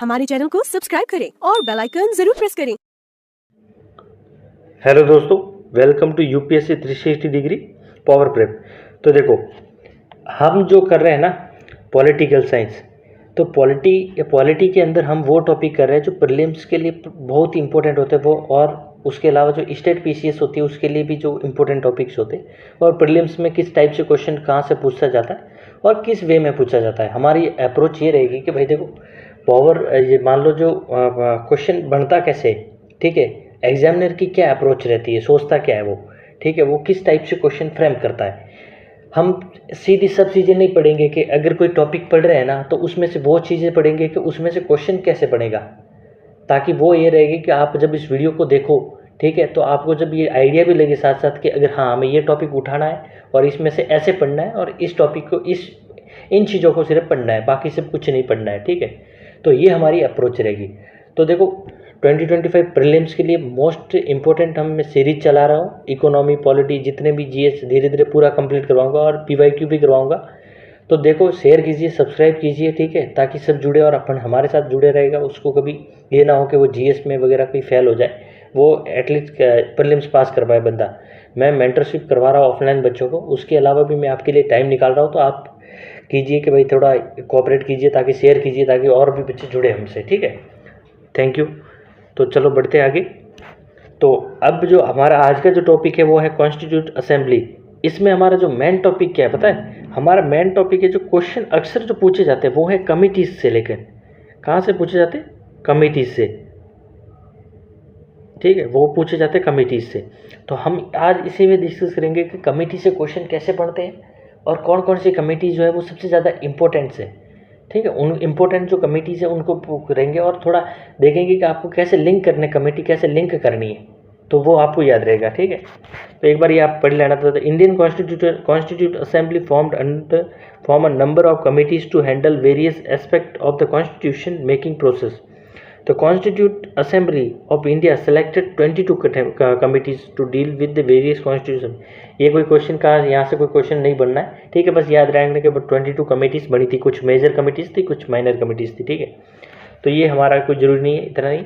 हमारे चैनल को सब्सक्राइब करें और बेल आइकन जरूर प्रेस करें। हेलो दोस्तों, welcome to UPSC 360 degree power prep. तो देखो, हम जो कर रहे हैं ना पॉलिटिकल साइंस, तो पॉलिटी के अंदर हम वो टॉपिक कर रहे हैं जो प्रीलिम्स के लिए बहुत इंपॉर्टेंट होते हैं वो, और उसके अलावा जो स्टेट पीसीएस होती है उसके लिए भी जो इंपॉर्टेंट टॉपिक्स होते हैं, और प्रीलिम्स में किस टाइप से क्वेश्चन कहाँ से पूछा जाता है और किस वे में पूछा जाता है। हमारी अप्रोच ये रहेगी कि भाई देखो, पावर ये मान लो जो क्वेश्चन बनता कैसे है, ठीक है, एग्जामिनर की क्या अप्रोच रहती है, सोचता क्या है वो, ठीक है, वो किस टाइप से क्वेश्चन फ्रेम करता है। हम सीधी सब चीज़ें नहीं पढ़ेंगे कि अगर कोई टॉपिक पढ़ रहे हैं ना तो उसमें से वो चीज़ें पढ़ेंगे कि उसमें से क्वेश्चन कैसे बनेगा, ताकि वो ये रहेगी कि आप जब इस वीडियो को देखो, ठीक है, तो आपको जब ये आइडिया भी लगे साथ साथ कि अगर हाँ हमें ये टॉपिक उठाना है और इसमें से ऐसे पढ़ना है और इस टॉपिक को इन चीज़ों को सिर्फ पढ़ना है, बाकी सब कुछ नहीं पढ़ना है, ठीक है। तो ये हमारी अप्रोच रहेगी। तो देखो, 2025 प्रीलिम्स के लिए मोस्ट इंपॉर्टेंट मैं सीरीज चला रहा हूँ, इकोनॉमी, पॉलिटी, जितने भी जीएस धीरे धीरे पूरा कंप्लीट करवाऊंगा और पीवाईक्यू भी करवाऊंगा। तो देखो, शेयर कीजिए, सब्सक्राइब कीजिए, ठीक है, ताकि सब जुड़े और अपन हमारे साथ जुड़े रहेगा। उसको कभी ये ना हो कि वो जीएस में वगैरह कोई फेल हो जाए, वो एटलीस्ट प्रीलिम्स पास कर पाए बंदा। मैं मेंटरशिप करवा रहा हूँ ऑफलाइन बच्चों को, उसके अलावा भी मैं आपके लिए टाइम निकाल रहा हूँ। तो आप कीजिए कि भाई थोड़ा कोऑपरेट कीजिए, ताकि शेयर कीजिए, ताकि और भी बच्चे जुड़े हमसे, ठीक है। Thank you. तो चलो बढ़ते आगे। तो अब जो हमारा आज का जो टॉपिक है वो है कॉन्स्टिट्यूट असेंबली। इसमें हमारा जो मेन टॉपिक क्या है पता है? हमारा मेन टॉपिक है जो क्वेश्चन अक्सर जो पूछे जाते हैं वो है कमिटीज से लेकर। कहाँ से पूछे जाते हैं? कमिटीज से, ठीक है, वो पूछे जाते हैं कमिटीज से। तो हम आज इसी में डिस्कस करेंगे कि कमिटी से क्वेश्चन कैसे पढ़ते हैं और कौन कौन सी कमिटी जो है वो सबसे ज़्यादा इंपॉर्टेंट है, ठीक है। उन इम्पोर्टेंट जो कमिटीज़ है उनको करेंगे और थोड़ा देखेंगे कि आपको कैसे लिंक करने, कमेटी कैसे लिंक करनी है, तो वो आपको याद रहेगा, ठीक है। तो एक बार ये आप पढ़ लेना। तो Indian constitute assembly form a number of committees to handle various aspect of the constitution making process. The Constituent Assembly of India selected 22 committees to deal with the various constitution। ये कोई क्वेश्चन का यहाँ से कोई question नहीं बनना है, ठीक है, बस याद रखने के। 22 कमिटीज़ बनी थी, कुछ मेजर कमिटीज़ थी, कुछ माइनर कमिटीज़ थी, ठीक है। तो ये हमारा कोई ज़रूरी नहीं है, इतना नहीं।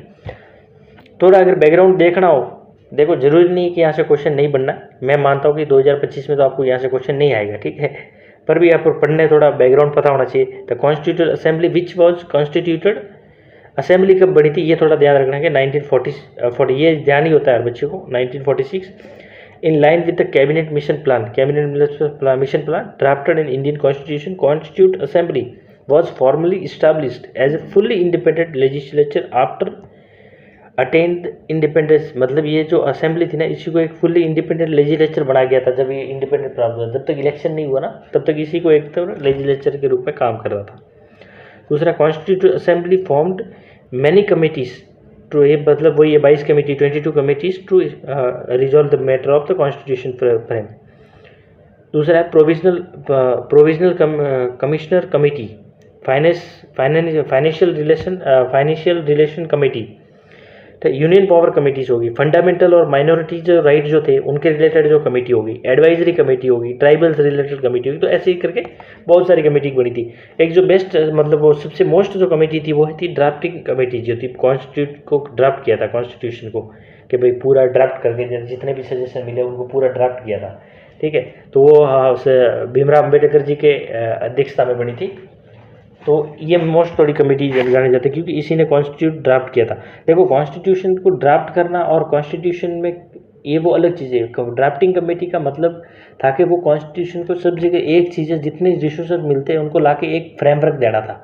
थोड़ा अगर बैकग्राउंड देखना हो, देखो, ज़रूरी नहीं कि यहाँ से क्वेश्चन नहीं बनना है। मैं मानता हूँ कि 2025 में तो आपको यहाँ से क्वेश्चन नहीं आएगा, ठीक है, पर भी आपको पढ़ने थोड़ा बैकग्राउंड पता होना चाहिए। The constitute assembly which was constituted, assembly कब बनी थी ये थोड़ा ध्यान रखना है। 1940 ये ध्यान ही होता है हर बच्चे को। 1946 in line with the cabinet mission plan drafted in Indian constitution, constitute assembly was formally established as a fully independent legislature after attained independence। मतलब ये जो असेंबली थी ना, इसी को एक फुल्ली इंडिपेंडेंट लेजिस्लेचर बनाया गया था जब ये इंडिपेंडेंट प्राप्त हुआ। जब तक इलेक्शन नहीं हुआ ना तब तक इसी को एक तो लेजिस्लेचर के रूप में काम कर रहा था। दूसरा, constitute assembly formed many committees to, ये मतलब वही 22 committee, 22 committees to resolve the matter of the constitution frame. दूसरा है provisional commissioner committee, financial relation committee, तो यूनियन पावर कमेटीज होगी। फंडामेंटल और माइनॉरिटी जो राइट जो थे उनके रिलेटेड जो कमेटी होगी, एडवाइजरी कमेटी होगी, ट्राइबल्स रिलेटेड कमेटी होगी। तो ऐसे ही करके बहुत सारी कमेटी बनी थी। एक जो बेस्ट मतलब वो सबसे मोस्ट जो कमेटी थी वो थी ड्राफ्टिंग कमेटी, जो थी कॉन्स्टिट्यूट को ड्राफ्ट किया था, कॉन्स्टिट्यूशन को, कि भाई पूरा ड्राफ्ट करके जितने भी सजेशन मिले उनको पूरा ड्राफ्ट किया था, ठीक है। तो वो भीमराव अम्बेडकर जी के अध्यक्षता में बनी थी। तो ये मोस्ट थोड़ी कमेटी जाने जाते हैं क्योंकि इसी ने कॉन्स्टिट्यूट ड्राफ्ट किया था। देखो, कॉन्स्टिट्यूशन को ड्राफ्ट करना और कॉन्स्टिट्यूशन में ये वो अलग चीज़ है। ड्राफ्टिंग कमेटी का मतलब था कि वो कॉन्स्टिट्यूशन को सब जगह एक चीज़, जितने रिसोर्सेज मिलते हैं उनको लाके एक फ्रेमवर्क देना था,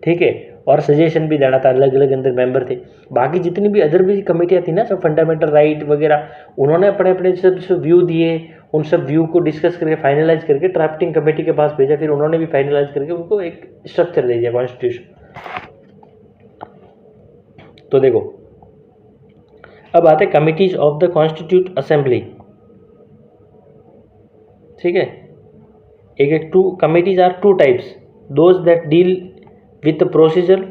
ठीक है, और सजेशन भी देना था। अलग अलग अंदर मेंबर थे। बाकी जितनी भी अदर भी कमेटियाँ थी ना, सब फंडामेंटल राइट वगैरह, उन्होंने अपने अपने सब व्यू दिए। उन सब व्यू को डिस्कस करके फाइनलाइज करके ड्राफ्टिंग कमेटी के पास भेजा, फिर उन्होंने भी फाइनलाइज करके उनको एक स्ट्रक्चर दे दिया कॉन्स्टिट्यूशन। तो देखो, अब आते हैं committees of the constitute assembly, ठीक है। एक two committees are two types, those that deal with the procedure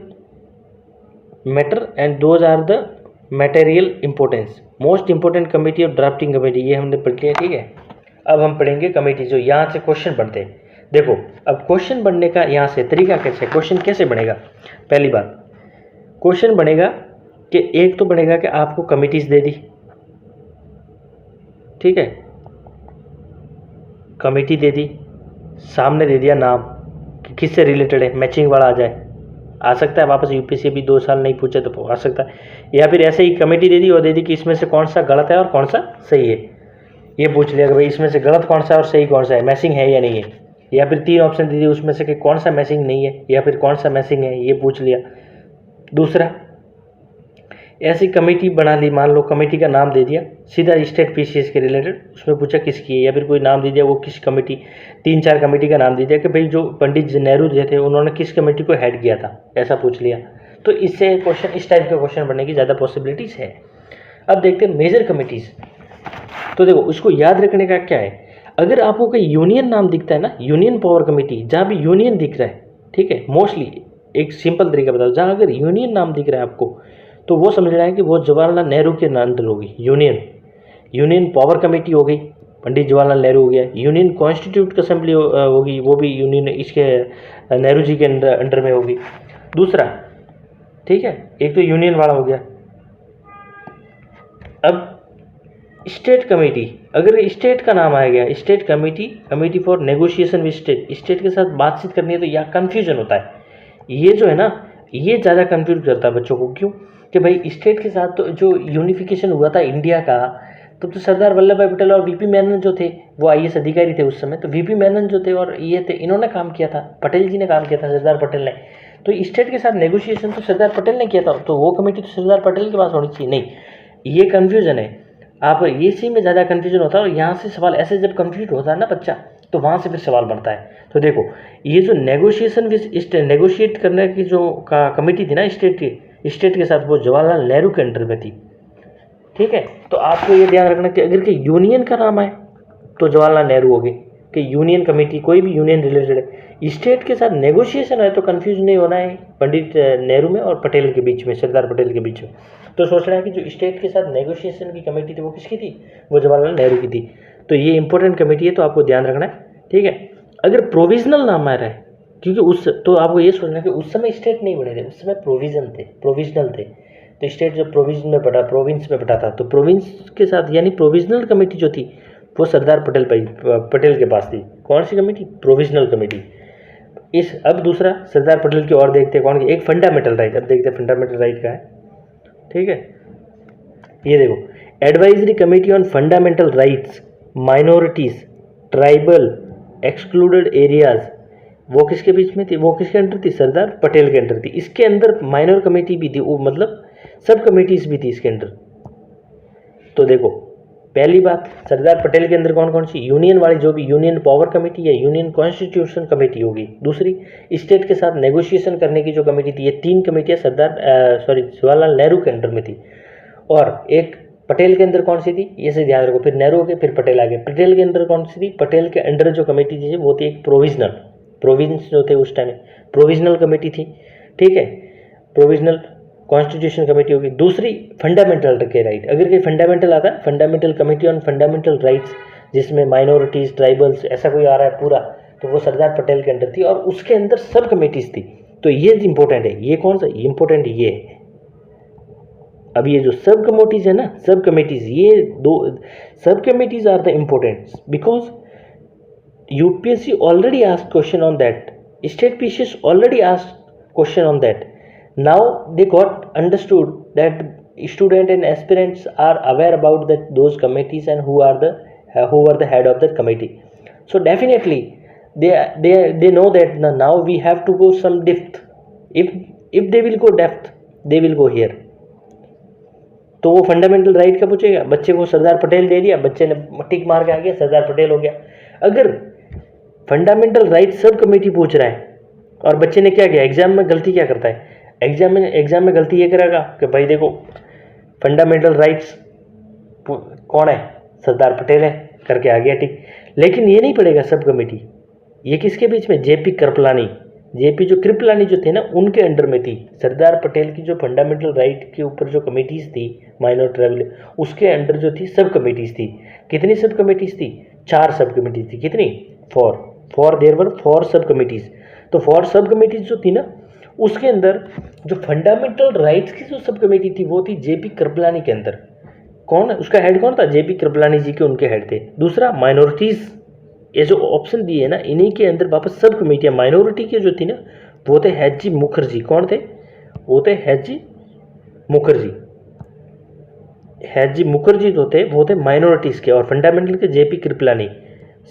matter and those are the material importance. Most important committee और ड्राफ्टिंग कमेटी, ये हमने पढ़ लिया, ठीक है। अब हम पढ़ेंगे कमेटी जो यहाँ से क्वेश्चन बनते हैं। देखो, अब क्वेश्चन बनने का यहाँ से तरीका कैसे, क्वेश्चन कैसे बनेगा। पहली बात, क्वेश्चन बनेगा कि एक तो बनेगा कि आपको कमिटीज़ दे दी, ठीक है, कमेटी दे दी, सामने दे दिया नाम कि किससे रिलेटेड है, मैचिंग वाला आ सकता है वापस। यूपीएससी अभी 2 साल नहीं पूछे तो आ सकता है, या फिर ऐसे ही कमेटी दे दी और दे दी कि इसमें से कौन सा गलत है और कौन सा सही है, ये पूछ लिया कि भाई इसमें से गलत कौन सा है और सही कौन सा है, मैचिंग है या नहीं है। या फिर 3 ऑप्शन दे दिए उसमें से कि कौन सा मैचिंग नहीं है या फिर कौन सा मैचिंग है, ये पूछ लिया। दूसरा, ऐसी कमेटी बना ली, मान लो कमेटी का नाम दे दिया सीधा स्टेट पीसीएस के रिलेटेड, उसमें पूछा किसकी है, या फिर कोई नाम दे दिया वो किस कमेटी, 3-4 कमेटी का नाम दे दिया कि भाई जो पंडित नेहरू जी थे उन्होंने किस कमेटी को हेड किया था, ऐसा पूछ लिया। तो इससे क्वेश्चन, इस टाइप के क्वेश्चन बनने की ज़्यादा पॉसिबिलिटीज़ है। अब देखते हैं मेजर कमिटीज़। तो देखो उसको याद रखने का क्या है, अगर आपको कोई यूनियन नाम दिखता है ना, यूनियन पावर कमेटी, जहाँ भी यूनियन दिख रहा है, ठीक है, मोस्टली एक सिंपल तरीका बताओ, जहाँ अगर यूनियन नाम दिख रहा है आपको तो वो समझना है कि वो जवाहरलाल नेहरू के अंदर होगी। यूनियन पावर कमेटी हो गई, पंडित जवाहरलाल नेहरू हो गया। यूनियन कॉन्स्टिट्यूट असेंबली होगी, वो भी यूनियन इसके नेहरू जी के अंडर में होगी। दूसरा, ठीक है, एक तो यूनियन वाला हो गया। अब स्टेट कमेटी, अगर स्टेट का नाम आ गया, state committee for negotiation with state के साथ बातचीत करनी है, तो यहाँ कन्फ्यूजन होता है। ये जो है ना, ये ज़्यादा कन्फ्यूज करता है बच्चों को। क्यों? कि भाई स्टेट के साथ तो जो यूनिफिकेशन हुआ था इंडिया का, तो सरदार वल्लभ भाई पटेल और वीपी मेनन जो थे वो आईएएस अधिकारी थे उस समय, तो वीपी मेनन जो थे और ये थे, इन्होंने काम किया था, पटेल जी ने काम किया था, सरदार पटेल ने। तो स्टेट के साथ नेगोशिएशन तो सरदार पटेल ने किया था, तो वो कमेटी तो सरदार पटेल के पास होनी चाहिए। नहीं, ये कन्फ्यूजन है। आप ये इसी में ज़्यादा कन्फ्यूजन होता है, और यहाँ से सवाल ऐसे जब कन्फ्यूज होता है ना बच्चा, तो वहाँ से फिर सवाल बनता है। तो देखो ये जो नेगोशिएट करने की जो कमेटी थी ना स्टेट के साथ, वो जवाहरलाल नेहरू के अंडर में थी, ठीक है। तो आपको ये ध्यान रखना कि अगर कि यूनियन का नाम आए तो जवाहरलाल नेहरू हो गए कि यूनियन कमेटी, कोई भी यूनियन रिलेटेड है। स्टेट के साथ नेगोशिएशन है तो कंफ्यूज नहीं होना है पंडित नेहरू में और पटेल के बीच में, सरदार पटेल के बीच में। तो सोचना है कि जो स्टेट के साथ नेगोशिएशन की कमेटी थी वो किसकी थी, वो जवाहरलाल नेहरू की थी। तो ये इंपॉर्टेंट कमेटी है, तो आपको ध्यान रखना है, ठीक है। अगर प्रोविजनल नाम आ रहा है, क्योंकि तो आपको ये सोचना कि उस समय स्टेट नहीं बने थे, उस समय प्रोविजनल थे। तो स्टेट जो प्रोविंस में बटा था, तो प्रोविंस के साथ यानी प्रोविजनल कमेटी जो थी वो सरदार पटेल के पास थी। कौन सी कमेटी? Provisional committee. अब दूसरा सरदार पटेल की और देखते हैं कौन, एक फंडामेंटल राइट। अब देखते हैं फंडामेंटल राइट का है, ठीक है। ये देखो, advisory committee on fundamental rights, minorities, tribal, excluded areas, वो किसके बीच में थी, वो किसके अंडर थी, सरदार पटेल के अंडर थी। इसके अंदर माइनर कमेटी भी थी, वो मतलब सब कमेटीज भी थी इसके अंडर। तो देखो पहली बात, सरदार पटेल के अंदर कौन कौन सी, यूनियन वाली जो भी यूनियन पावर कमेटी या यूनियन कॉन्स्टिट्यूशन कमेटी होगी। दूसरी, स्टेट के साथ नेगोशिएशन करने की जो कमेटी थी, ये 3 कमेटियाँ जवाहरलाल नेहरू के अंडर में थी। और एक पटेल के अंदर कौन सी थी, ये से ध्यान रखो, फिर नेहरू हो गए, फिर पटेल आ गए। पटेल के अंदर कौन सी थी, पटेल के अंडर जो कमेटी थी वो थी एक प्रोविंस जो थे उस टाइम प्रोविजनल कमेटी थी, ठीक है। प्रोविजनल कॉन्स्टिट्यूशन कमेटी होगी। दूसरी, फंडामेंटल के राइट, अगर कोई फंडामेंटल आता है, fundamental committee on fundamental rights, जिसमें माइनॉरिटीज, ट्राइबल्स, ऐसा कोई आ रहा है पूरा, तो वो सरदार पटेल के अंडर थी और उसके अंदर सब कमेटीज थी। तो ये इंपॉर्टेंट है। ये कौन सा इंपॉर्टेंट, ये है। अब ये जो सब कमेटीज है ना, सब कमेटीज, ये 2 सब committees are the important because UPSC already asked question on that. State PCS already asked question on that. Now they got understood that student and aspirants are aware about those committees and who were the head of that committee. So definitely they know that now we have to go some depth. If they will go depth, they will go here. तो वो fundamental right का पूछेगा, बच्चे को सरदार पटेल दे दिया, बच्चे ने टिक मार के आ गया, सरदार पटेल हो गया। अगर फंडामेंटल राइट सब कमेटी पूछ रहा है और बच्चे ने क्या किया, एग्जाम में गलती क्या करता है, एग्जाम में गलती ये करेगा कि भाई देखो फंडामेंटल राइट्स कौन है, सरदार पटेल है, करके आ गया टिक। लेकिन ये नहीं पड़ेगा सब कमेटी, ये किसके बीच में, जेपी कृपलानी जो थे ना, उनके अंडर में थी। सरदार पटेल की जो फंडामेंटल राइट के ऊपर जो कमेटीज थी, माइनर ट्राइबल, उसके अंडर जो थी सब कमेटीज थी। कितनी सब कमेटीज थी, 4 सब कमेटीज थी। कितनी, 4 देयर वर 4 सब कमेटीज। तो 4 सब कमेटीज जो थी ना, उसके अंदर जो फंडामेंटल राइट्स की जो सब कमेटी थी वो थी जेपी कृपलानी के अंदर। कौन उसका हेड कौन था? जेपी कृपलानी जी के उनके हेड थे। दूसरा माइनॉरिटीज़, ये जो ऑप्शन दिए ना इन्हीं के अंदर वापस सब कमेटियाँ माइनॉरिटी की जो थी ना वो थे एच जी मुखर्जी। कौन थे? वो थे H G Mukherjee. H G Mukherjee जो थे वो थे माइनॉरिटीज़ के और फंडामेंटल के जेपी कृपलानी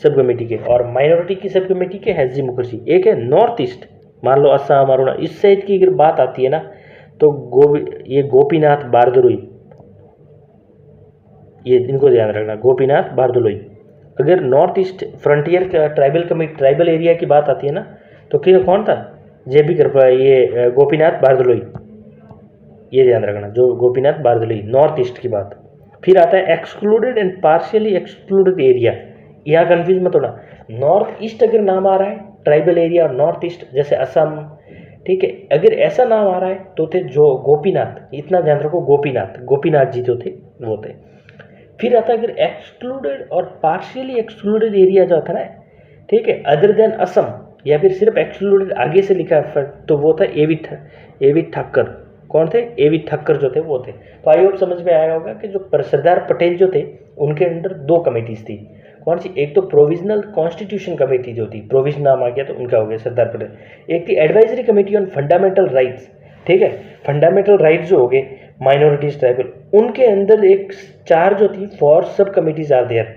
सब कमेटी के, और माइनॉरिटी की सब कमेटी के एच जी मुखर्जी। एक है नॉर्थ ईस्ट, मान लो असम अरुणाचल, इस साइड की अगर बात आती है ना तो ये गोपीनाथ बारदलोई, ये इनको ध्यान रखना, गोपीनाथ बारदलोई। अगर नॉर्थ ईस्ट फ्रंटियर का ट्राइबल कमेटी ट्राइबल एरिया की बात आती है ना तो कौन था? जेपी कृपला, ये गोपीनाथ बारदलोई, ये ध्यान रखना, जो गोपीनाथ बारदलोई, नॉर्थ ईस्ट की बात। फिर आता है excluded and partially excluded area. यहाँ कन्फ्यूज मत होना, नॉर्थ ईस्ट अगर नाम आ रहा है ट्राइबल एरिया और नॉर्थ ईस्ट जैसे असम, ठीक है, अगर ऐसा नाम आ रहा है तो थे जो गोपीनाथ, इतना ध्यान रखो, गोपीनाथ जी जो थे वो थे। फिर आता है अगर एक्सक्लूडेड और पार्शियली एक्सक्लूडेड एरिया जो था ना, ठीक है, अदर देन असम, या फिर सिर्फ एक्सक्लूडेड आगे से लिखा है तो वो था एवी ठक्कर। कौन थे? एवी ठक्कर जो थे वो थे। तो आई होप समझ में आया होगा कि जो सरदार पटेल जो थे उनके अंडर दो कमेटीज थी। कौन सी? एक तो प्रोविजनल कॉन्स्टिट्यूशन कमेटी जो थी, प्रोविजन नाम आ गया तो उनका हो गया सरदार पटेल। एक थी advisory committee on fundamental rights, ठीक है, फंडामेंटल राइट्स जो हो गए माइनॉरिटीज ट्राइबल, उनके अंदर एक 4 जो थी फॉर सब कमेटीज आर देयर।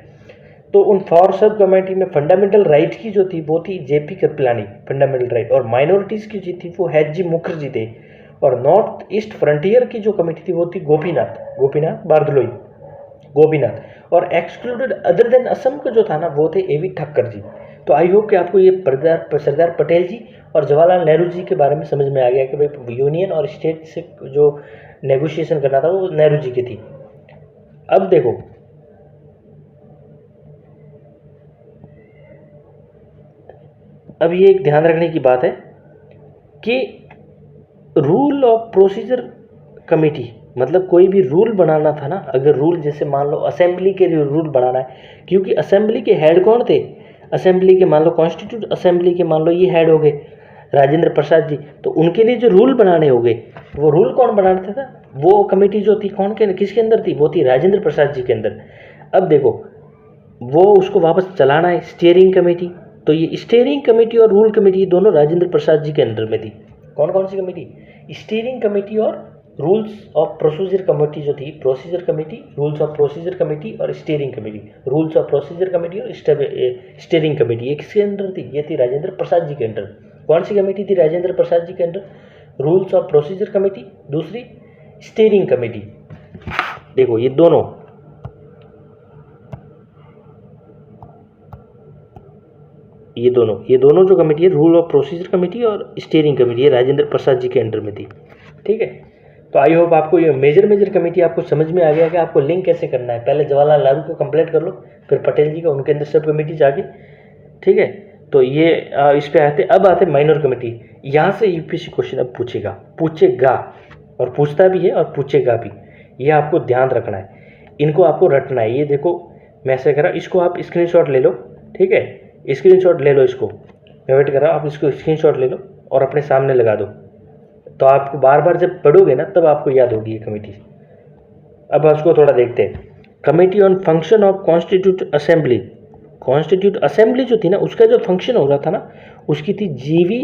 तो उन फॉर सब कमेटी में फंडामेंटल राइट की जो थी वो थी जेपी कृपलानी फंडामेंटल राइट, और माइनॉरिटीज़ की जो थी वो एच जी मुखर्जी थे, और नॉर्थ ईस्ट फ्रंटियर की जो कमेटी थी वो थी गोपीनाथ बारदलोई, गोपीनाथ, और एक्सक्लूडेड अदर देन असम का जो था ना वो थे एवी ठक्कर जी। तो आई होप कि आपको ये सरदार पटेल जी और जवाहरलाल नेहरू जी के बारे में समझ में आ गया कि भाई यूनियन और स्टेट से जो नेगोशिएशन करना था वो नेहरू जी की थी। अब देखो, अब ये एक ध्यान रखने की बात है कि रूल ऑफ प्रोसीजर कमेटी, मतलब कोई भी रूल बनाना था ना, अगर रूल जैसे मान लो असेंबली के लिए रूल बनाना है, क्योंकि असेंबली के हेड कौन थे? असेंबली के मान लो कॉन्स्टिट्यूट असेंबली के मान लो ये हेड हो गए राजेंद्र प्रसाद जी, तो उनके लिए जो रूल बनाने हो गए वो रूल कौन बनाते था? वो कमेटी जो थी कौन के किसके अंदर थी? वो थी राजेंद्र प्रसाद जी के अंदर। अब देखो वो उसको वापस चलाना है स्टीयरिंग कमेटी, तो ये स्टीयरिंग कमेटी और रूल कमेटी दोनों राजेंद्र प्रसाद जी के अंडर में थी। कौन कौन सी कमेटी? स्टीयरिंग कमेटी और रूल्स ऑफ प्रोसीजर कमेटी जो थी, procedure committee, rules of procedure committee और steering committee, rules of procedure committee और स्टीयरिंग कमेटी, ये किसके अंडर थी? ये थी राजेंद्र प्रसाद जी के अंडर। कौन सी कमेटी थी राजेंद्र प्रसाद जी के under? Rules of procedure committee, दूसरी स्टीयरिंग कमेटी। देखो ये दोनों जो कमेटी है, रूल ऑफ प्रोसीजर कमेटी और स्टीयरिंग कमेटी, ये राजेंद्र प्रसाद जी के अंडर में थी। ठीक है, तो आई होप आपको ये मेजर कमेटी आपको समझ में आ गया कि आपको लिंक कैसे करना है। पहले जवाहरलाल नेहरू को कंप्लीट कर लो, फिर पटेल जी का, उनके अंदर सब कमेटी जाके, ठीक है। तो ये इस पे आते, अब आते माइनर कमेटी। यहाँ से यूपीएससी क्वेश्चन अब पूछेगा और पूछता भी है और पूछेगा भी, ये आपको ध्यान रखना है, इनको आपको रटना है। ये देखो मैं ऐसे कर रहा, इसको आप स्क्रीनशॉट ले लो, ठीक है, स्क्रीनशॉट ले लो, इसको मैं वेट कर रहा हूँ, आप इसको स्क्रीनशॉट ले लो और अपने सामने लगा दो, तो आपको बार बार जब पढ़ोगे ना तब आपको याद होगी ये कमेटी। अब उसको थोड़ा देखते हैं। Committee on function of constitute assembly. Constitute assembly जो थी ना, उसका जो फंक्शन हो रहा था ना, उसकी थी जीवी,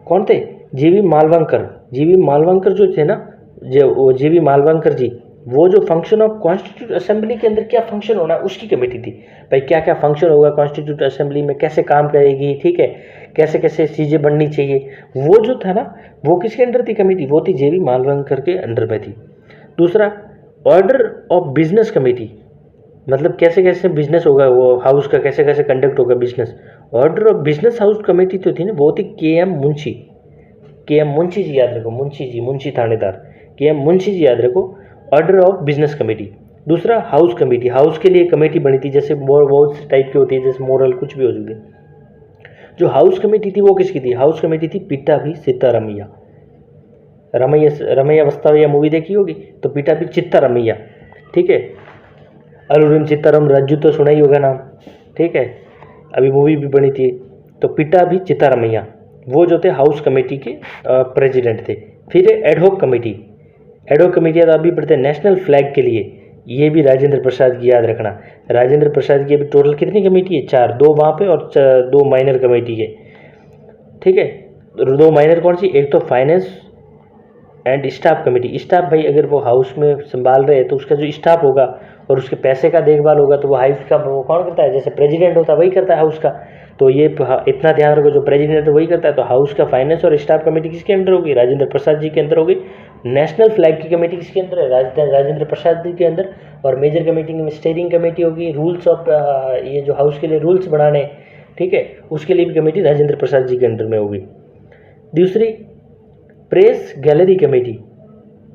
कौन थे? जीवी मालवंकर जो थे ना, वो जीवी मालवंकर जी, वो जो फंक्शन ऑफ कॉन्स्टिट्यूट असेंबली के अंदर क्या फंक्शन होना है उसकी कमेटी थी। भाई क्या क्या फंक्शन होगा कॉन्स्टिट्यूट असेंबली में, कैसे काम करेगी, ठीक है, कैसे कैसे चीज़ें बननी चाहिए, वो जो था ना वो किसके अंडर थी कमेटी? वो थी जेवी मालवंकर के अंडर में थी। दूसरा ऑर्डर ऑफ बिजनेस कमेटी, मतलब कैसे कैसे बिजनेस होगा वो हाउस का, कैसे कैसे कंडक्ट होगा business. Order of business house committee तो थी ना, वो थी के एम मुंशी जी, याद रखो, मुंशी थानेदार के एम मुंशी जी याद रखो। Order of business committee. दूसरा हाउस कमेटी, हाउस के लिए कमेटी बनी थी, जैसे बहुत से टाइप की होती है, जैसे मोरल कुछ भी हो सकती है। जो हाउस कमेटी थी वो किसकी थी? हाउस कमेटी थी पिट्टाभी सीतारमैया। रमैया वस्तावैया मूवी देखी होगी, तो पिट्टाभी चित्तारमैया, ठीक है। अलूरिम चित्तारम रज्जू तो सुना ही होगा नाम, ठीक है, अभी मूवी भी बनी थी। तो पिट्टाभी चित्तारमैया, वो जो थे हाउस कमेटी के प्रेसिडेंट थे। फिर एडहॉक कमेटी, एडहॉक कमेटी तो अभी पढ़ते हैं नेशनल फ्लैग के लिए, ये भी राजेंद्र प्रसाद की याद रखना। राजेंद्र प्रसाद की अभी टोटल कितनी कमेटी है? 4, 2 वहाँ पे और 2 माइनर कमेटी है, ठीक है। 2 माइनर कौन सी? एक तो finance and staff committee. Staff भाई अगर वो हाउस में संभाल रहे हैं तो उसका जो स्टाफ होगा और उसके पैसे का देखभाल होगा तो वो हाउस का वो कौन करता है? जैसे प्रेसिडेंट होता है वही करता है हाउस का। तो ये इतना ध्यान रखो, जो प्रेसिडेंट है वही करता है। तो हाउस का फाइनेंस और स्टाफ कमेटी किसके अंदर होगी? राजेंद्र प्रसाद जी के अंदर होगी। नेशनल फ्लैग की कमेटी किसके अंदर है? राजेंद्र प्रसाद जी के अंदर। और मेजर कमेटी में स्टीयरिंग कमेटी होगी, रूल्स ऑफ ये जो हाउस के लिए रूल्स बनाने, ठीक है, उसके लिए भी कमेटी राजेंद्र प्रसाद जी के अंडर में होगी। दूसरी press gallery committee.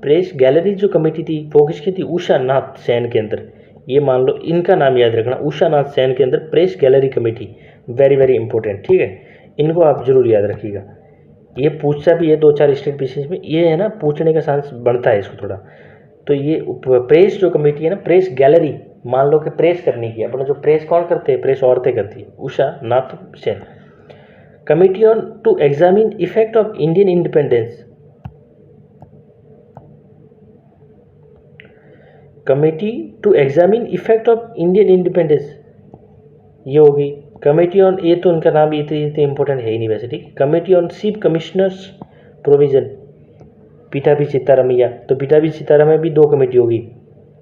Press gallery जो कमेटी थी वो किसकी थी? उषा नाथ सेन के अंदर। ये मान लो, इनका नाम याद रखना, उषा नाथ सेन के अंदर press gallery committee, very very important, ठीक है। इनको आप जरूर याद रखिएगा, ये पूछता भी है 2-4 स्टेट पीसीएस में, ये है ना पूछने का चांस बढ़ता है इसको थोड़ा। तो ये प्रेस जो कमेटी है ना, प्रेस गैलरी, मान लो कि प्रेस करने की, अपना जो प्रेस कौन करते हैं? प्रेस औरतें करती है, Usha Nath Sen. Committee on to examine effect of Indian independence, committee to examine effect of Indian independence, ये होगी। कमेटी ऑन, ये तो उनका नाम इतने इंपॉर्टेंट है ही नहीं वैसे, ठीक। Committee on chief commissioners provision, Pattabhi Sitaramayya. तो पीठाभी सीतारामैया भी 2 कमेटी होगी,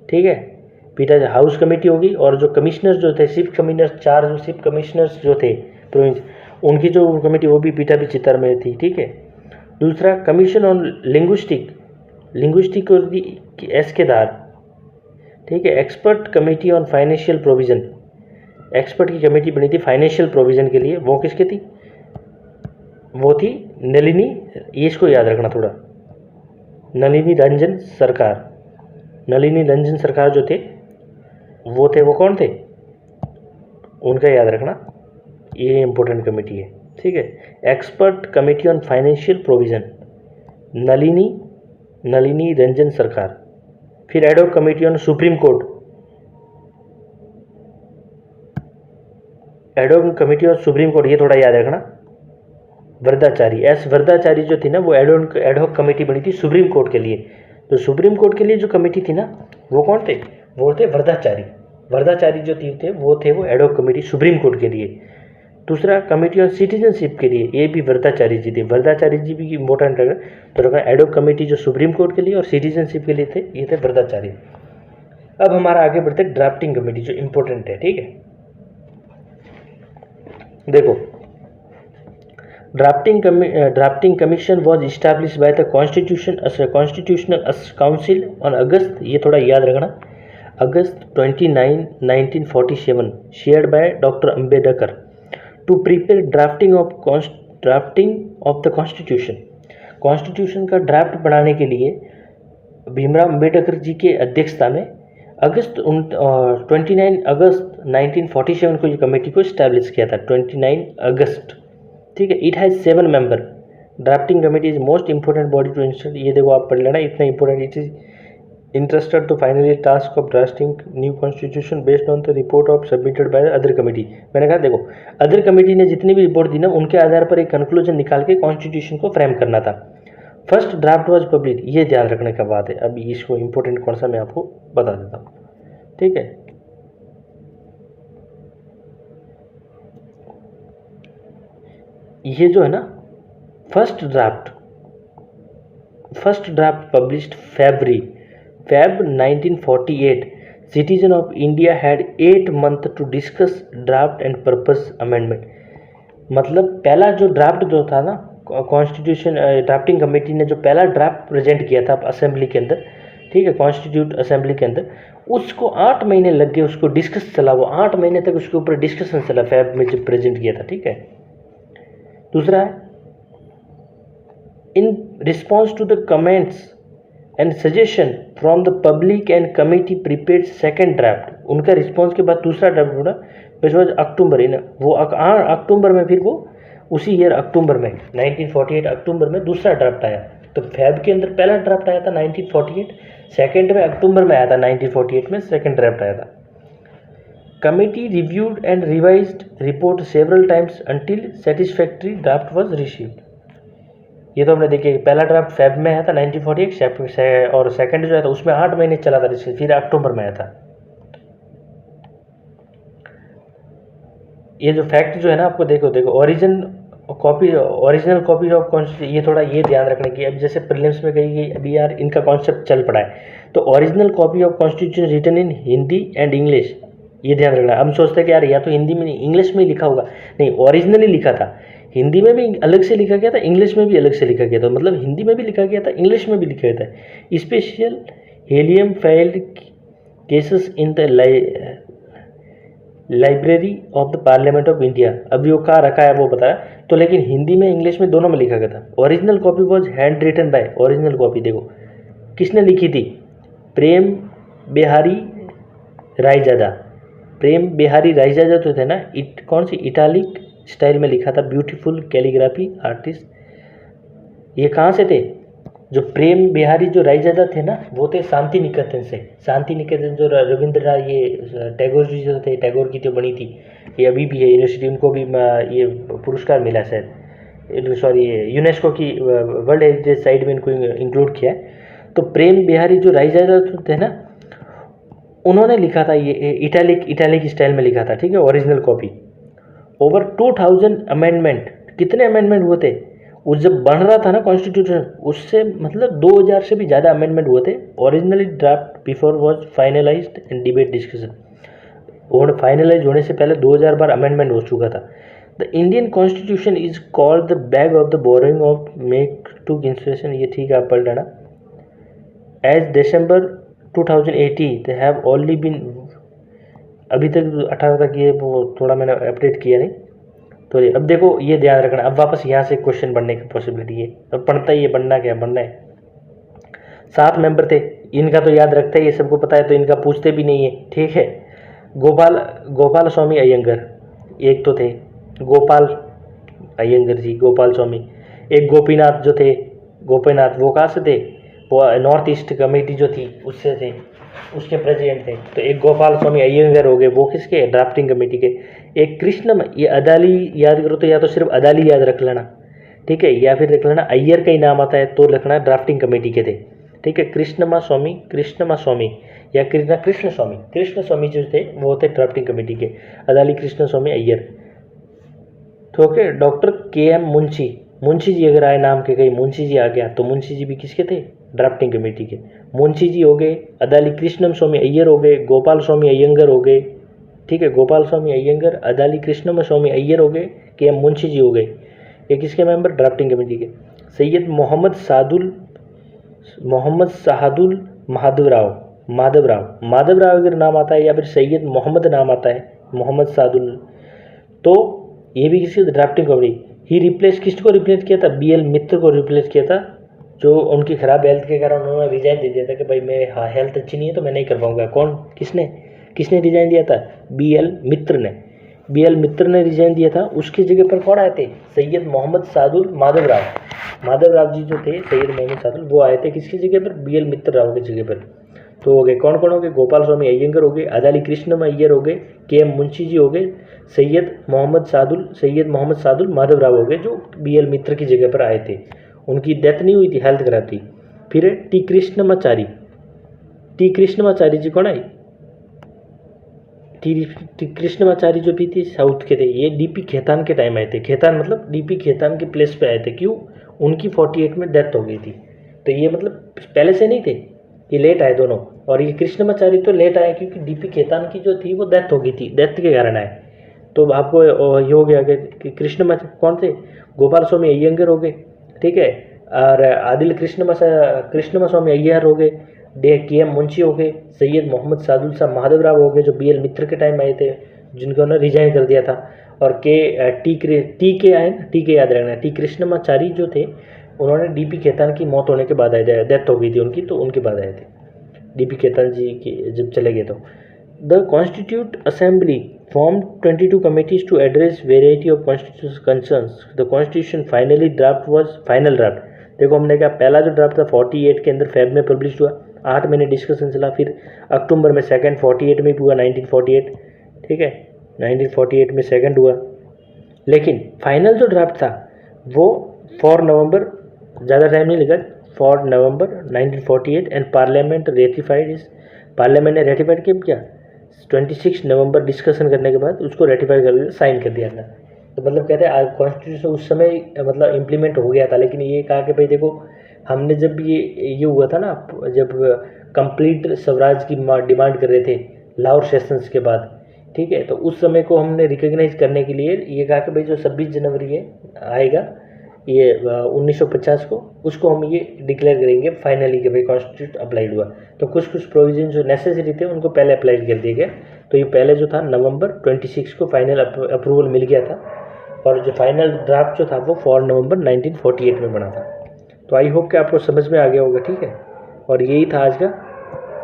ठीक है। पीठा हाउस कमेटी होगी और जो कमिश्नर्स जो थे, चीफ कमिश्नर, 4 जो चीफ कमिश्नर्स जो थे प्रोविंस, उनकी जो कमेटी वो भी पीठाभी सीतारामैया थी, ठीक है। दूसरा commission on linguistic, linguistic S के दार, ठीक है। Expert committee on financial provision, expert की कमेटी बनी थी फाइनेंशियल प्रोविजन के लिए, वो किसकी थी? वो थी नलिनी, ये इसको याद रखना थोड़ा, नलिनी रंजन सरकार। नलिनी रंजन सरकार जो थे वो कौन थे? उनका याद रखना, ये इंपॉर्टेंट कमेटी है, ठीक है। Expert committee on financial provision, Nalini Ranjan सरकार। फिर ad hoc committee on supreme court, ad hoc committee of supreme court, ये थोड़ा याद रखना, वरदाचारी, एस वरदाचारी जो थी ना, वो एडहॉक कमेटी बनी थी सुप्रीम कोर्ट के लिए। तो सुप्रीम कोर्ट के लिए जो कमेटी थी ना, वो कौन थे? वो थे वरदाचारी। वरदाचारी जो थे वो एडहॉक कमेटी सुप्रीम कोर्ट के लिए। दूसरा कमेटी ऑन सिटीजनशिप के लिए, ये भी वरदाचारी जी थे। वरदाचारी जी भी इंपॉर्टेंट रखा, तो रखा एडहॉक कमेटी जो सुप्रीम कोर्ट के लिए और सिटीजनशिप के लिए थे, ये थे वरदाचारी। अब हमारा आगे बढ़ते ड्राफ्टिंग कमेटी जो इंपॉर्टेंट है, ठीक है। देखो, drafting commission was establish by the constitutional council on August, ये थोड़ा याद रखना, August 29, 1947, shared by doctor Ambedkar to prepare drafting of the constitution. Constitution का ड्राफ्ट बनाने के लिए भीमराव अम्बेडकर जी के अध्यक्षता में 29 अगस्त 1947 को ये कमेटी को इस्टेब्लिश किया था, 29 अगस्त, ठीक है। It has 7 member. Drafting committee is most important body to instate, ये देखो आप पढ़ लेना, इतना important. It is interested to finally task of drafting new constitution based on the report of submitted by other committee. मैंने कहा देखो, other committee ने जितनी भी रिपोर्ट दी ना, उनके आधार पर एक कंक्लूजन निकाल के कॉन्स्टिट्यूशन को फ्रेम करना था। फर्स्ट ड्राफ्ट वाज पब्लिश, ये ध्यान रखने का बात है। अब इसको इंपॉर्टेंट कौन सा मैं आपको बता देता हूँ, ठीक है। ये जो है ना, first draft published Feb 1948। Citizen of India had 8 months to discuss draft and purpose amendment. मतलब पहला जो ड्राफ्ट जो था ना, कॉन्स्टिट्यूशन ड्राफ्टिंग कमेटी ने जो पहला ड्राफ्ट प्रेजेंट किया था असेंबली के अंदर, ठीक है, कॉन्स्टिट्यूट असेंबली के अंदर, उसको 8 महीने लग गए, उसको डिस्कस चला, वो 8 महीने तक उसके ऊपर डिस्कशन चला, फेब में जब प्रेजेंट किया था, ठीक है। दूसरा है, in response to the comments and suggestion from the public and committee prepared second draft. उनका रिस्पॉन्स के बाद दूसरा ड्राफ्ट बना, विच वॉज अक्टूबर इन, वो अक्टूबर में, फिर वो उसी ईयर अक्टूबर में 1948 अक्टूबर में दूसरा ड्राफ्ट आया। तो फेब के अंदर पहला ड्राफ्ट आया था 1948, सेकेंड में अक्टूबर में आया था 1948 में सेकेंड ड्राफ्ट आया था। Committee reviewed and revised report several times until satisfactory draft was received. ये तो हमने देखिए पहला ड्राफ्ट फेब में आया था 1948 और सेकंड जो है था उसमें 8 महीने चला था, फिर अक्टूबर में आया था। ये जो फैक्ट जो है ना आपको देखो ओरिजिनल कॉपी ऑफ कॉन्स्टिट्यूशन, ये थोड़ा ये ध्यान रखने की, अब जैसे प्रीलिम्स में गई गई अभी यार इनका कॉन्सेप्ट चल पड़ा है, तो original copy of constitution written in Hindi and English, ये ध्यान रखना। हम सोचते हैं कि यार या तो हिंदी में इंग्लिश में ही लिखा होगा, नहीं, ओरिजिनली लिखा था, हिंदी में भी अलग से लिखा गया था, इंग्लिश में भी अलग से लिखा गया था, मतलब हिंदी में भी लिखा गया था, इंग्लिश में भी लिखा गया था। Special helium filed cases in the library of the parliament of India, अभी वो कहाँ रखा है वो बताया, तो लेकिन हिंदी में इंग्लिश में दोनों में लिखा गया था। Original copy was handwritten by, original copy देखो किसने लिखी थी, प्रेम बिहारी रायजादा। प्रेम बिहारी रायजादा तो थे ना, कौन सी इटालिक स्टाइल में लिखा था, ब्यूटीफुल कैलीग्राफी आर्टिस्ट। ये कहाँ से थे, जो प्रेम बिहारी जो रायजादा थे ना, वो थे शांति निकेतन से। शांति निकेतन जो रविंद्रनाथ ये टैगोर जी जो थे, टैगोर की जो बनी थी, ये अभी भी है यूनिवर्सिटी, उनको भी ये पुरस्कार मिला शायद, सॉरी यूनेस्को की वर्ल्ड हेरिटेज साइट में इनको इंक्लूड किया है। तो प्रेम बिहारी जो रायजादा थे ना, उन्होंने लिखा था ये इटैलिक स्टाइल में लिखा था, ठीक है, ओरिजिनल कॉपी। ओवर 2000 अमेंडमेंट, कितने अमेंडमेंट हुए थे उस जब बन रहा था ना कॉन्स्टिट्यूशन, उससे मतलब 2000 से भी ज़्यादा अमेंडमेंट हुए थे। Originally draft before was finalized and debate discussion, और फाइनलाइज होने से पहले 2000 बार अमेंडमेंट हो चुका था। The Indian constitution is called the bag of the borrowing of make to inspiration, ये ठीक है आप पढ़ लेना। As December 2080 they have only been, अभी तक 18 तक ये वो थोड़ा मैंने अपडेट किया नहीं, तो ये अब देखो ये ध्यान रखना। अब वापस यहाँ से क्वेश्चन बनने की पॉसिबिलिटी है, अब पढ़ता ही है, बनना क्या बनना है। 7 मेंबर थे, इनका तो याद रखते हैं, ये सबको पता है, तो इनका पूछते भी नहीं है, ठीक है। गोपाल स्वामी अयंगर एक तो थे, गोपाल अयंगर जी, गोपाल स्वामी। एक गोपीनाथ जो थे, गोपीनाथ वो कहाँ से थे, वो नॉर्थ ईस्ट कमेटी जो थी उससे थे, उसके प्रेसिडेंट थे। तो एक गोपाल स्वामी अयंगर हो गए, वो किसके, ड्राफ्टिंग कमेटी के। एक कृष्ण, ये अदाली याद करो तो या तो सिर्फ अदाली याद रख लेना, ठीक है, या फिर रख लेना अय्यर का ही नाम आता है तो रखना ड्राफ्टिंग कमेटी के थे, ठीक है। कृष्णमा स्वामी या कृष्ण स्वामी जो थे वो थे ड्राफ्टिंग कमेटी के, अदाली कृष्ण स्वामी अय्यर। तो okay, doctor KM Munshi ji अगर आए नाम के, कहीं मुंशी जी आ गया तो मुंशी जी भी किसके थे, ड्राफ्टिंग कमेटी के। मुंशी जी हो गए, अदाली कृष्णम स्वामी अय्यर हो गए, गोपाल स्वामी अयंगर हो गए, ठीक है, गोपाल स्वामी अयंगर, अदाली कृष्णम स्वामी अय्यर हो गए, KM मुंशी जी हो गए, ये किसके मेंबर, ड्राफ्टिंग कमेटी के। सैयद मोहम्मद शाहदुल माधवराव अगर नाम आता है, या फिर सैयद मोहम्मद नाम आता है, मोहम्मद सादुल, तो ये भी किसी ड्राफ्टिंग कमेटी। ही रिप्लेस, किसको रिप्लेस किया था, BL मित्र को रिप्लेस किया था, जो उनकी खराब हेल्थ के कारण उन्होंने रिजाइन दे दिया था कि भाई मैं हेल्थ अच्छी नहीं है तो मैं नहीं कर पाऊंगा। कौन, किसने रिजाइन दिया था, BL मित्र ने रिजाइन दिया था। उसकी जगह पर कौन आए थे, सैयद मोहम्मद सादुल माधवराव जी जो थे, सैयद मोहम्मद सादुल, वो आए थे किसकी जगह पर, BL मित्र राव की जगह पर। तो हो गए कौन हो गए, गोपाल स्वामी अयंगर हो गए, अदाली कृष्णम अय्यर हो गए, KM मुंशी जी हो गए, सैयद मोहम्मद सादुल माधवराव हो गए, जो BL मित्र की जगह पर आए थे। उनकी डेथ नहीं हुई थी, हेल्थ खराब थी। फिर टी कृष्णमाचारी जी कौन आए, टी कृष्णमाचारी जो भी थे साउथ के थे, ये DP खेतान के टाइम आए थे। खेतान मतलब DP खेतान के प्लेस पे आए थे, क्यों, उनकी 48 में डेथ हो गई थी, तो ये मतलब पहले से नहीं थे, ये लेट आए दोनों। और ये कृष्णमाचारी तो लेट आए क्योंकि DP खेतान की जो थी वो डेथ हो गई थी, डेथ के कारण आए। तो आपको ये हो गया कि कृष्णमाचारी कौन थे, गोपाल स्वामी अयंगर हो गए, ठीक है, और आदिल कृष्णमा स्वामी अय्यर हो गए, KM मुंशी हो गए, सैयद मोहम्मद सादुल साहब माधवराव हो गए, जो BL मित्र के टाइम आए थे, जिनको उन्होंने रिजाइन कर दिया था। और टी के आए ना, टी के याद रखना, टी कृष्णमाचारी जो थे उन्होंने DP खेतान की मौत होने के बाद आए, डेथ हो गई थी उनकी, तो उनके बाद आए थे DP खेतान जी की जब चले गए। तो the constitute assembly formed 22 committees to address variety of constitutional concerns. The constitution finally draft was final draft. देखो हमने कहा पहला जो ड्राफ्ट था 48 के अंदर फेब में पब्लिश हुआ, 8 महीने डिस्कशन चला, फिर अक्टूबर में सेकंड 48 में भी हुआ 1948, ठीक है, 1948 में सेकंड हुआ। लेकिन फाइनल जो ड्राफ्ट था वो 4 नवंबर, ज़्यादा टाइम नहीं लगा, 4 नवंबर 1948 एंड पार्लियामेंट रेटिफाइड इस, पार्लियामेंट ने रेटिफाइड किया 26 नवंबर डिस्कशन करने के बाद उसको रेटिफाई कर साइन कर दिया था। तो मतलब कहते हैं कॉन्स्टिट्यूशन उस समय मतलब इम्प्लीमेंट हो गया था, लेकिन ये कहा कि भाई देखो हमने जब ये हुआ था ना, जब कंप्लीट स्वराज की डिमांड कर रहे थे लाहौर सेशंस के बाद, ठीक है, तो उस समय को हमने रिकॉग्नाइज करने के लिए ये कहा कि भाई जो 26 जनवरी है आएगा ये 1950 को, उसको हम ये डिक्लेयर करेंगे फाइनली कि भाई कॉन्स्टिट्यूशन अप्लाइड हुआ। तो कुछ कुछ प्रोविजन जो नेसेसरी थे उनको पहले अप्लाइड कर दिए गए। तो ये पहले जो था नवंबर 26 को फाइनल अप्रूवल मिल गया था, और जो फाइनल ड्राफ्ट जो था वो 4 नवंबर 1948 में बना था। तो आई होप कि आपको समझ में आ गया होगा, ठीक है। और यही था आज का,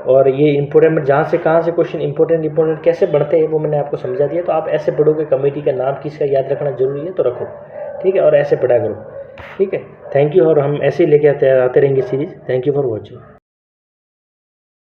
और ये इंपॉर्टेंट जहाँ से कहाँ से क्वेश्चन इंपॉर्टेंट कैसे बढ़ते हैं वो मैंने आपको समझा दिया। तो आप ऐसे पढ़ोगे, कमेटी का नाम किसका याद रखना जरूरी है तो रखो, ठीक है, और ऐसे पढ़ा करो, ठीक है। थैंक यू, और हम ऐसे ही लेके आते रहेंगे series. Thank you for watching.